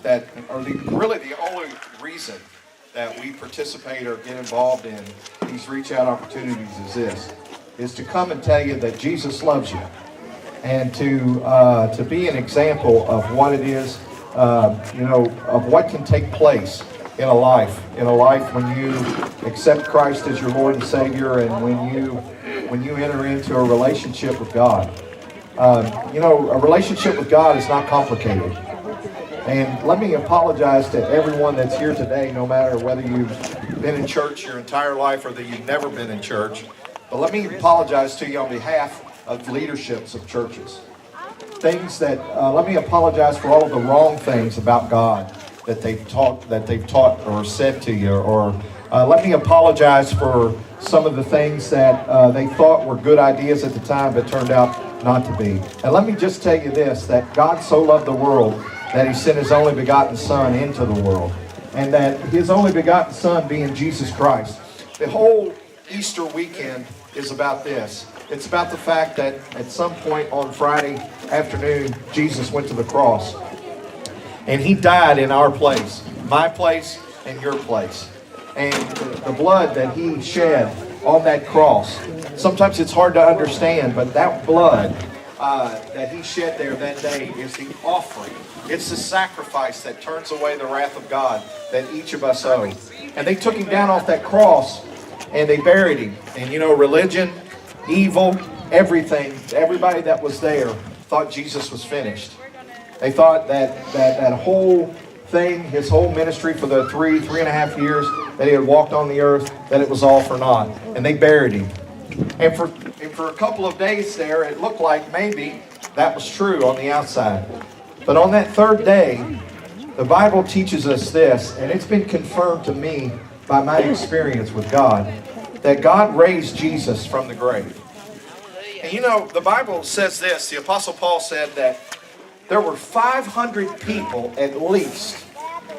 that are really the only reason that we participate or get involved in these reach out opportunities is to come and tell you that Jesus loves you, and to be an example of what it is, of what can take place in a life when you accept Christ as your Lord and Savior, and when you enter into a relationship with God. A relationship with God is not complicated. And let me apologize to everyone that's here today, no matter whether you've been in church your entire life or that you've never been in church. But let me apologize to you on behalf of leaderships of churches. Let me apologize for all of the wrong things about God that they've taught or said to you. Or let me apologize for some of the things that they thought were good ideas at the time, but turned out not to be. And let me just tell you this, that God so loved the world that he sent his only begotten Son into the world. And that his only begotten Son being Jesus Christ. The whole Easter weekend is about this. It's about the fact that at some point on Friday afternoon, Jesus went to the cross. And he died in our place, my place and your place. And the blood that he shed on that cross, sometimes it's hard to understand, but that blood that he shed there that day is the offering. It's the sacrifice that turns away the wrath of God that each of us owe. And they took him down off that cross and they buried him. And religion, evil, everything, everybody that was there thought Jesus was finished. They thought that whole thing, his whole ministry for the three and a half years that he had walked on the earth, that it was all for naught. And they buried him. And for a couple of days there, it looked like maybe that was true on the outside. But on that third day, the Bible teaches us this, and it's been confirmed to me by my experience with God, that God raised Jesus from the grave. And the Bible says this, the Apostle Paul said that there were 500 people at least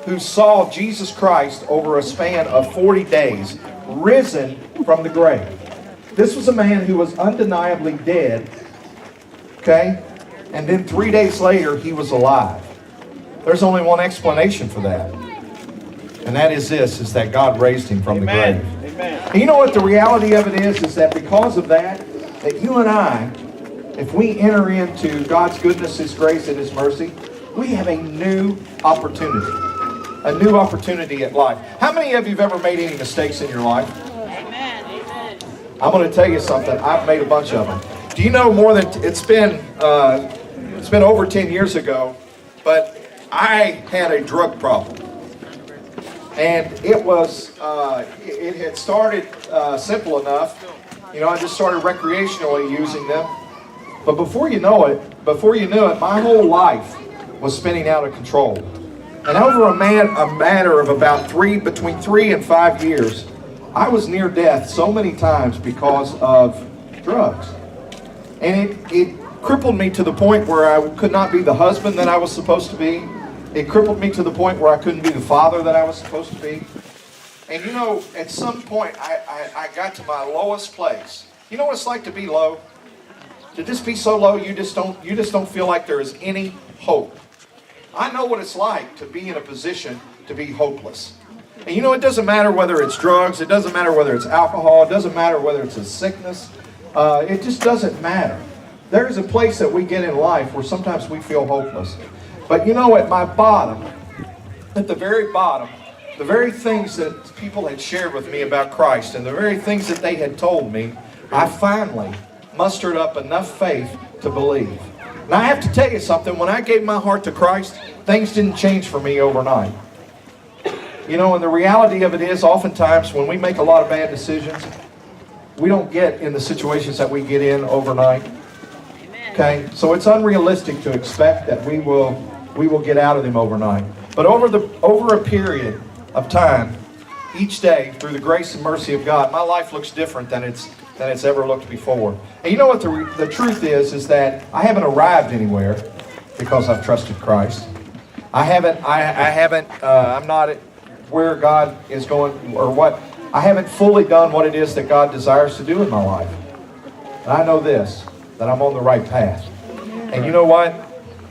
who saw Jesus Christ over a span of 40 days, risen from the grave. This was a man who was undeniably dead, okay? And then 3 days later, he was alive. There's only one explanation for that. And that is this, is that God raised him from the grave. Amen. And you know what the reality of it is that because of that you and I, if we enter into God's goodness, his grace, and his mercy, we have a new opportunity. A new opportunity at life. How many of you have ever made any mistakes in your life? Amen. Amen. I'm going to tell you something. I've made a bunch of them. Do you know more than it's been over 10 years ago, but I had a drug problem, and it had started simple enough. I just started recreationally using them, but before you knew it, my whole life was spinning out of control. And over a matter of about between 3 and 5 years, I was near death so many times because of drugs. And it crippled me to the point where I could not be the husband that I was supposed to be. It crippled me to the point where I couldn't be the father that I was supposed to be. And at some point, I got to my lowest place. You know what it's like to be low? To just be so low, you just don't feel like there is any hope. I know what it's like to be in a position to be hopeless. And it doesn't matter whether it's drugs, it doesn't matter whether it's alcohol, it doesn't matter whether it's a sickness. It just doesn't matter. There's a place that we get in life where sometimes we feel hopeless. But at my bottom, at the very bottom, the very things that people had shared with me about Christ and the very things that they had told me, I finally mustered up enough faith to believe. And I have to tell you something, when I gave my heart to Christ, things didn't change for me overnight. And the reality of it is, oftentimes when we make a lot of bad decisions, we don't get in the situations that we get in overnight. Okay? So it's unrealistic to expect that we will get out of them overnight. But over a period of time, each day, through the grace and mercy of God, my life looks different than it's ever looked before. And you know what the truth is that I haven't arrived anywhere because I've trusted Christ. I'm not at where God is going, or what. I haven't fully done what it is that God desires to do in my life. And I know this, that I'm on the right path. And you know what?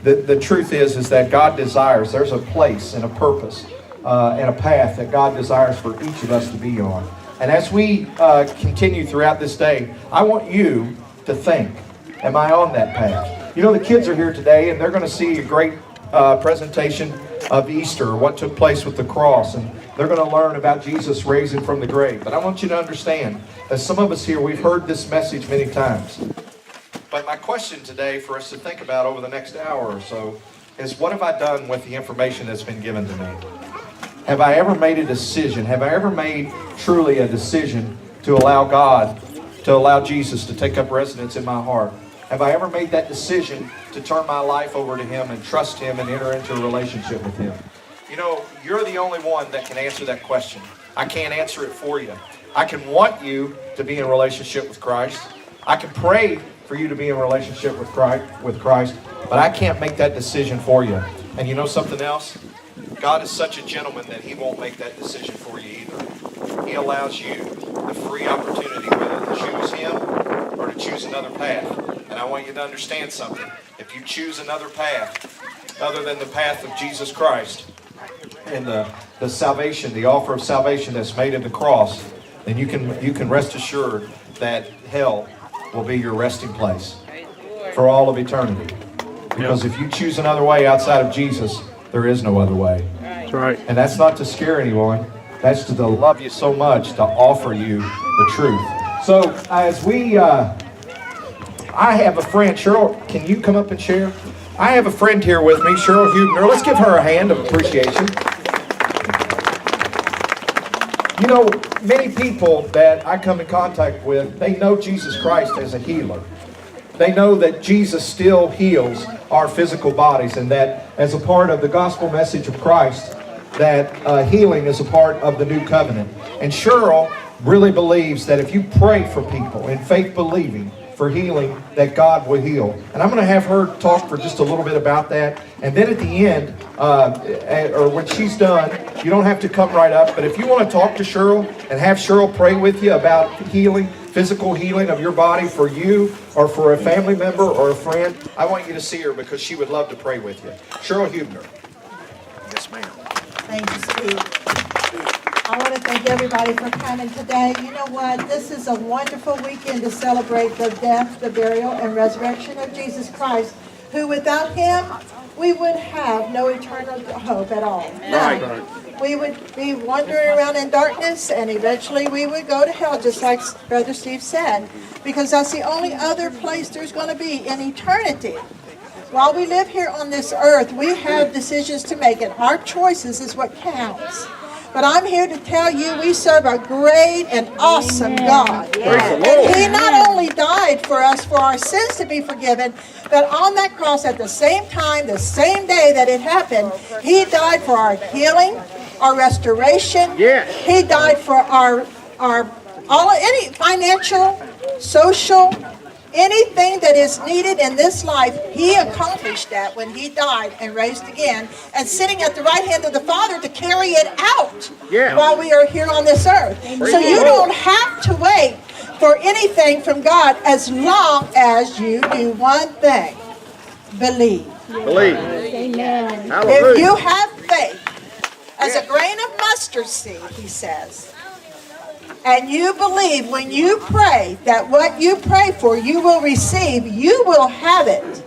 the truth is that God desires, there's a place and a purpose and a path that God desires for each of us to be on. And as we continue throughout this day, I want you to think, am I on that path? You know, the kids are here today, and they're going to see a great presentation of Easter, what took place with the cross, and they're going to learn about Jesus raising from the grave. But I want you to understand, as some of us here, we've heard this message many times. But my question today for us to think about over the next hour or so is, what have I done with the information that's been given to me? Have I ever made a decision? Have I ever made truly a decision to allow God, to allow Jesus to take up residence in my heart? Have I ever made that decision to turn my life over to Him and trust Him and enter into a relationship with Him? You know, you're the only one that can answer that question. I can't answer it for you. I can want you to be in a relationship with Christ. I can pray for you to be in a relationship with Christ, but I can't make that decision for you. And you know something else? God is such a gentleman that He won't make that decision for you either. He allows you the free opportunity whether to choose Him or to choose another path. And I want you to understand something. If you choose another path other than the path of Jesus Christ and the salvation, the offer of salvation that's made at the cross, then you can rest assured that hell will be your resting place for all of eternity. Because if you choose another way outside of Jesus, there is no other way. That's right. And that's not to scare anyone. That's to love you so much to offer you the truth. So as we, I have a friend, Cheryl, can you come up and share? I have a friend here with me, Cheryl Hubner. Let's give her a hand of appreciation. You know, many people that I come in contact with, they know Jesus Christ as a healer. They know that Jesus still heals our physical bodies, and that as a part of the gospel message of Christ, that healing is a part of the new covenant. And Cheryl really believes that if you pray for people in faith believing for healing, that God will heal. And I'm going to have her talk for just a little bit about that. And then at the end, or when she's done, you don't have to come right up, but if you want to talk to Cheryl and have Cheryl pray with you about healing, physical healing of your body for you or for a family member or a friend, I want you to see her because she would love to pray with you. Cheryl Hubner. Yes, ma'am. Thank you, Steve. I want to thank everybody for coming today. You know what? This is a wonderful weekend to celebrate the death, the burial, and resurrection of Jesus Christ, who without Him, we would have no eternal hope at all. None. Right. We would be wandering around in darkness, and eventually we would go to hell, just like Brother Steve said, because that's the only other place there's going to be in eternity. While we live here on this earth, we have decisions to make, and our choices is what counts. But I'm here to tell you we serve a great and awesome God. And He not only died for us for our sins to be forgiven, but on that cross at the same time, the same day that it happened, He died for our healing, our restoration. He died for our any financial, social, anything that is needed in this life. He accomplished that when He died and raised again and sitting at the right hand of the Father to carry it out while we are here on this earth. So you don't have to wait for anything from God as long as you do one thing: believe. Believe. Amen. Hallelujah. If you have faith as a grain of mustard seed, He says, and you believe when you pray that what you pray for you will receive, you will have it.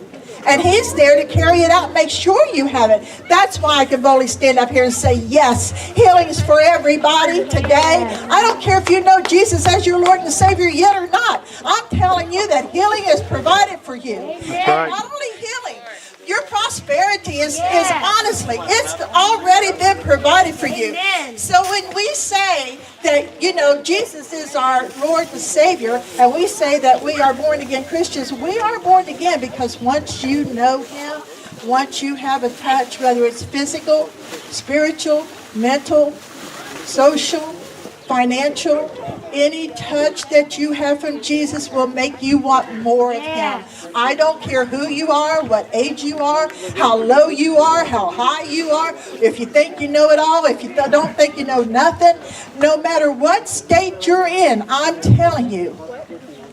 And He's there to carry it out, make sure you have it. That's why I can boldly stand up here and say, yes, healing is for everybody today. I don't care if you know Jesus as your Lord and Savior yet or not. I'm telling you that healing is provided for you. And not only healing, your prosperity is honestly, it's already been provided for you. So when we say that, you know, Jesus is our Lord and Savior, and we say that we are born again Christians, we are born again because once you know Him, once you have a touch, whether it's physical, spiritual, mental, social, financial, any touch that you have from Jesus will make you want more of Him. I don't care who you are, what age you are, how low you are, how high you are, if you think you know it all, if you don't think you know nothing, no matter what state you're in, I'm telling you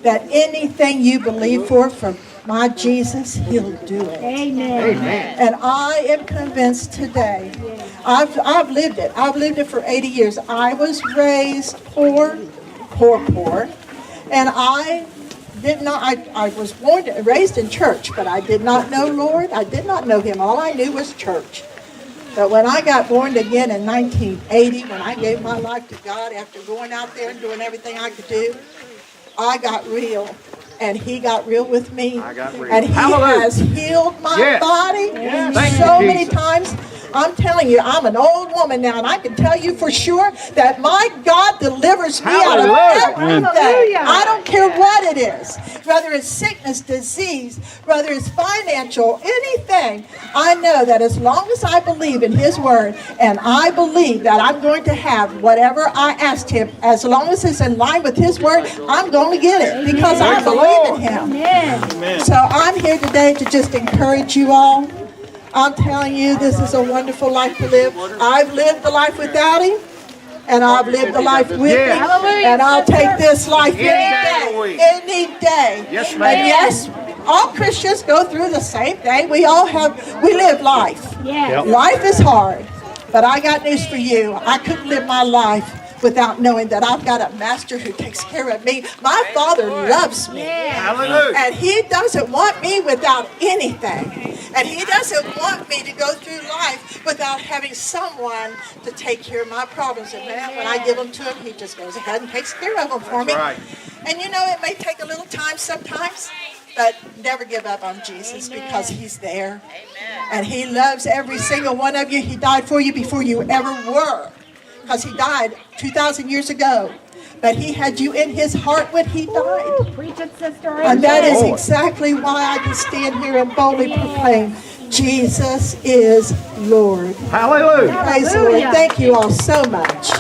that anything you believe for from my Jesus, he'll do it. Amen. And I am convinced today, I've lived it. I've lived it for 80 years. I was raised poor, and I did not, I was raised in church, but I did not know Lord. I did not know him. All I knew was church. But when I got born again in 1980, when I gave my life to God after going out there and doing everything I could do, I got real. And he got real with me. And he has healed my body so many times. I'm telling you, I'm an old woman now, and I can tell you for sure that my God delivers me out of everything. I don't care what it is, whether it's sickness, disease, whether it's financial, anything. I know that as long as I believe in his word, and I believe that I'm going to have whatever I asked him, as long as it's in line with his word, I'm going to get it because I believe in him. Amen. So I'm here today to just encourage you all. I'm telling you, this is a wonderful life to live. I've lived the life without him, and I've lived the life with him, and I'll take this life any day, any day. Yes, And ma'am. yes, all Christians go through the same thing. We live life. Yes. Life is hard, but I got news for you. I couldn't live my life without knowing that I've got a master who takes care of me. My Father loves me. Hallelujah. And he doesn't want me without anything. And he doesn't want me to go through life without having someone to take care of my problems. And man, when I give them to him, he just goes ahead and takes care of them for me. right. And you know, it may take a little time sometimes, but never give up on Jesus because he's there. And he loves every single one of you. He died for you before you ever were. Because he died 2,000 years ago. But he had you in his heart when he died. Preach it, sister. And that is exactly why I can stand here and boldly proclaim, Jesus is Lord. Hallelujah. Praise the Lord. Thank you all so much.